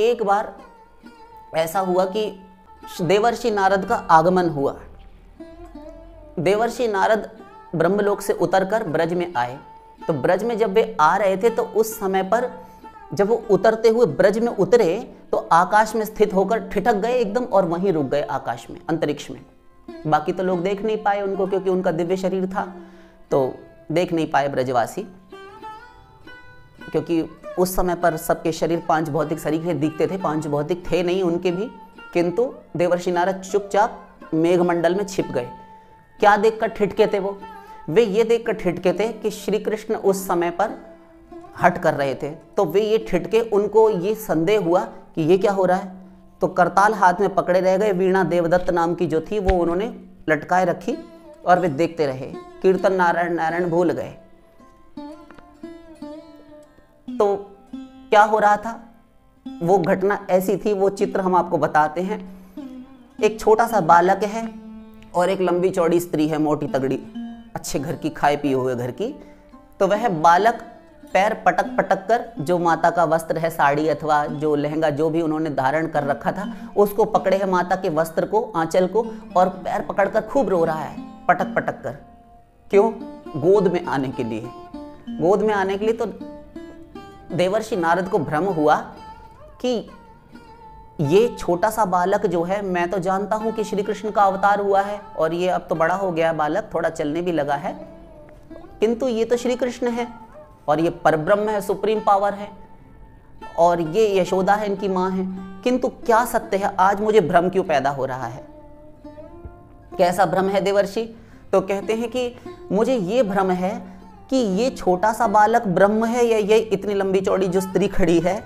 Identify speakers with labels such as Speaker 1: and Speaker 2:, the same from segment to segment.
Speaker 1: एक बार ऐसा हुआ कि देवर्षि नारद का आगमन हुआ। देवर्षि नारद ब्रह्मलोक से उतरकर ब्रज में आए। तो ब्रज में जब वे आ रहे थे तो उस समय पर जब वो उतरते हुए ब्रज में उतरे तो आकाश में स्थित होकर ठिठक गए एकदम और वहीं रुक गए आकाश में, अंतरिक्ष में। बाकी तो लोग देख नहीं पाए उनको, क्योंकि उनका दिव्य शरीर था, तो देख नहीं पाए ब्रजवासी, क्योंकि उस समय पर सबके शरीर पांच भौतिक शरीर दिखते थे, पांच भौतिक थे नहीं उनके भी। किंतु देवर्षि नारद चुपचाप मेघमंडल में छिप गए। क्या देखकर ठिठके थे वो? वे ये देखकर ठिठके थे कि श्री कृष्ण उस समय पर हट कर रहे थे। तो वे ये ठिठके, उनको ये संदेह हुआ कि ये क्या हो रहा है। तो करताल हाथ में पकड़े रह गए। वीणा देवदत्त नाम की जो थी वो उन्होंने लटकाए रखी और वे देखते रहे। कीर्तन नारायण नारायण भूल गए। तो क्या हो रहा था, वो घटना ऐसी थी, वो चित्र हम आपको बताते हैं। एक छोटा सा बालक है और एक लंबी चौड़ी स्त्री है, मोटी तगड़ी, अच्छे घर की, खाए पिए हुए घर की। तो वह बालक पैर पटक पटक कर जो माता का वस्त्र है, साड़ी अथवा जो लहंगा जो भी उन्होंने धारण कर रखा था, उसको पकड़े है, माता के वस्त्र को, आंचल को, और पैर पकड़कर खूब रो रहा है, पटक पटक कर। क्यों? गोद में आने के लिए। गोद में आने के लिए। तो देवर्षि नारद को भ्रम हुआ कि ये छोटा सा बालक जो है, मैं तो जानता हूं कि श्री कृष्ण का अवतार हुआ है और ये अब तो बड़ा हो गया है बालक, थोड़ा चलने भी लगा है, किंतु ये तो श्री कृष्ण है और ये परब्रह्म है, सुप्रीम पावर है, और ये यशोदा है, इनकी मां है। किंतु क्या सत्य है, आज मुझे भ्रम क्यों पैदा हो रहा है? कैसा भ्रम है देवर्षि? तो कहते हैं कि मुझे ये भ्रम है कि ये छोटा सा बालक ब्रह्म है या ये इतनी लंबी चौड़ी जो स्त्री खड़ी है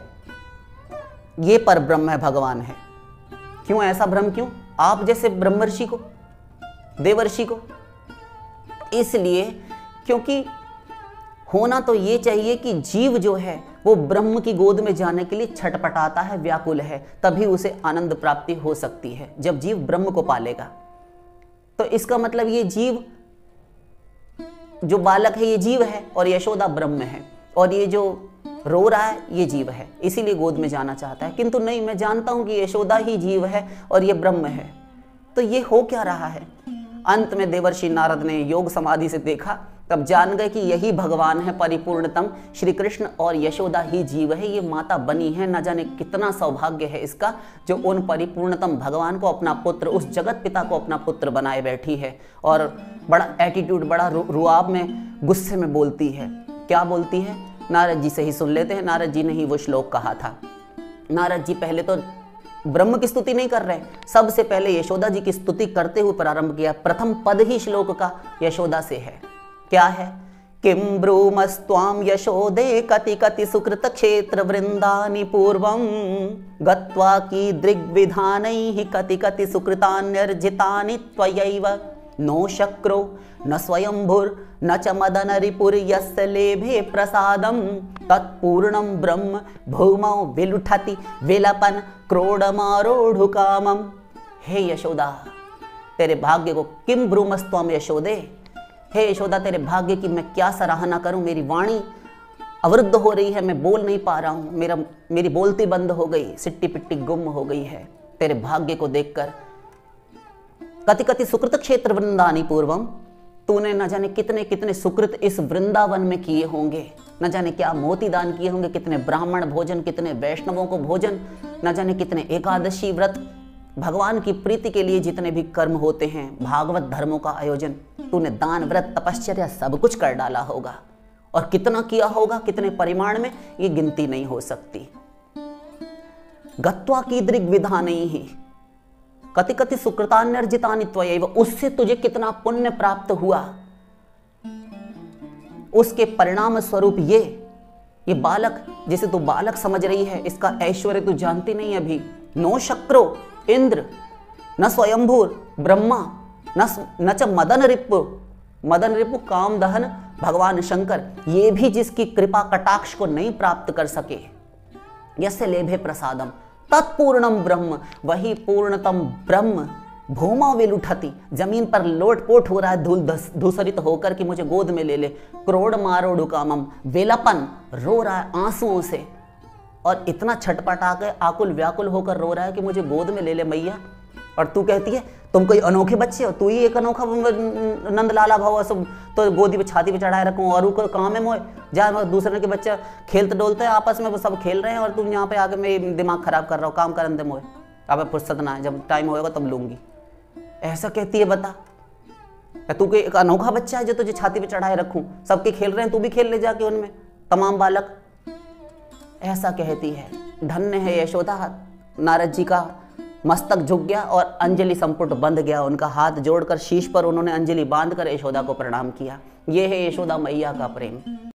Speaker 1: ये परब्रह्म है, भगवान है। क्यों ऐसा भ्रम? क्यों? आप जैसे ब्रह्मर्षि को, देवर्षि को। इसलिए क्योंकि होना तो ये चाहिए कि जीव जो है वो ब्रह्म की गोद में जाने के लिए छटपटाता है, व्याकुल है, तभी उसे आनंद प्राप्ति हो सकती है, जब जीव ब्रह्म को पालेगा। तो इसका मतलब ये जीव, जो बालक है ये जीव है और यशोदा ब्रह्म है, और ये जो रो रहा है ये जीव है, इसीलिए गोद में जाना चाहता है। किंतु नहीं, मैं जानता हूं कि यशोदा ही जीव है और ये ब्रह्म है। तो ये हो क्या रहा है? अंत में देवर्षि नारद ने योग समाधि से देखा, तब जान गए कि यही भगवान है परिपूर्णतम, श्री कृष्ण, और यशोदा ही जीव है, ये माता बनी है। न जाने कितना सौभाग्य है इसका, जो उन परिपूर्णतम भगवान को अपना पुत्र, उस जगत पिता को अपना पुत्र बनाए बैठी है, और बड़ा एटीट्यूड, बड़ा रुआब में, गुस्से में बोलती है। क्या बोलती है? नारद जी से ही सुन लेते हैं। नारद जी ने ही वो श्लोक कहा था। नारद जी पहले तो ब्रह्म की स्तुति नहीं कर रहे, सबसे पहले यशोदा जी की स्तुति करते हुए प्रारंभ किया। प्रथम पद ही श्लोक का यशोदा से है। क्या है? किम ब्रूमस्त्वाम यशोदे कति कति सुकृत क्षेत्र वृंदानि पूर्वं गत्वा की दृग्विधानैः कति कति सुकृतान्यर्जितानि त्वयैव नो शक्रो न स्वयंभुर न च मदन रिपुर यस्य लेभे प्रसादम तत्पूर्णम ब्रह्म भूमौ विलुठति विलपन क्रोडमारोढ़ कामम। हे यशोदा, तेरे भाग्य को, किम ब्रूमस्त्वम यशोदे, हे यशोदा तेरे भाग्य की मैं क्या सराहना करूं। मेरी वाणी अवरुद्ध हो रही है, मैं बोल नहीं पा रहा हूं, मेरी बोलती बंद हो गई, सिट्टी पिट्टी गुम हो गई है तेरे भाग्य को देखकर। कति कति सुकृत क्षेत्र वृंदानी पूर्वम, तूने न जाने कितने कितने सुकृत इस वृंदावन में किए होंगे, न जाने क्या मोती दान किए होंगे, कितने ब्राह्मण भोजन, कितने वैष्णवों को भोजन, न जाने कितने एकादशी व्रत, भगवान की प्रीति के लिए जितने भी कर्म होते हैं, भागवत धर्मों का आयोजन, तूने दान व्रत तपश्चर्या सब कुछ कर डाला होगा। और कितना किया होगा, कितने परिमाण में, ये गिनती नहीं हो सकती। गत्वा की दृग्विधान ही कति कति सुकृतान्यर्जितानि त्वयैव, उससे तुझे कितना पुण्य प्राप्त हुआ, उसके परिणाम स्वरूप ये बालक, जिसे तू बालक समझ रही है, इसका ऐश्वर्य तू जानती नहीं अभी। नो शक्रो इंद्र, न स्वयंभूर ब्रह्मा, न च मदन रिपु, मदन रिपु काम दहन भगवान शंकर, ये भी जिसकी कृपा कटाक्ष को नहीं प्राप्त कर सके। यस्य लेभे प्रसादम तत्पूर्णम ब्रह्म, वही पूर्णतम ब्रह्म भूमा विलुठति, जमीन पर लोटपोट हो रहा है धूल धूसरित होकर कि मुझे गोद में ले ले। क्रोड़ मारोड़ कामम, वेलापन, रो रहा है आंसुओं से, और इतना छटपटा के आकुल व्याकुल होकर रो रहा है कि मुझे गोद में ले ले मैया। और तू कहती है तुम कोई अनोखे बच्चे हो, तू ही एक अनोखा नंद लाला भाव सब तो गोदी पे छाती पे चढ़ाए रखूँ और को काम है मोए जा दूसरे के बच्चे खेलते डोलते हैं आपस में, वो सब खेल रहे हैं और तुम यहाँ पे आके मेरे दिमाग खराब कर रहा हो, काम कर अंदर मोए, अब फुर्सत ना है, जब टाइम होएगा तब लूंगी। ऐसा कहती है बता, तू कोई एक अनोखा बच्चा है जो तुझे छाती पे चढ़ाए रखूं, सबके खेल रहे हैं तू भी खेल ले जाके उनमें, तमाम बालक। ऐसा कहती है। धन्य है यशोदा। नारद जी का मस्तक झुक गया और अंजलि संपुट बंध गया, उनका हाथ जोड़कर शीश पर उन्होंने अंजलि बांधकर यशोदा को प्रणाम किया। यह है यशोदा मैया का प्रेम।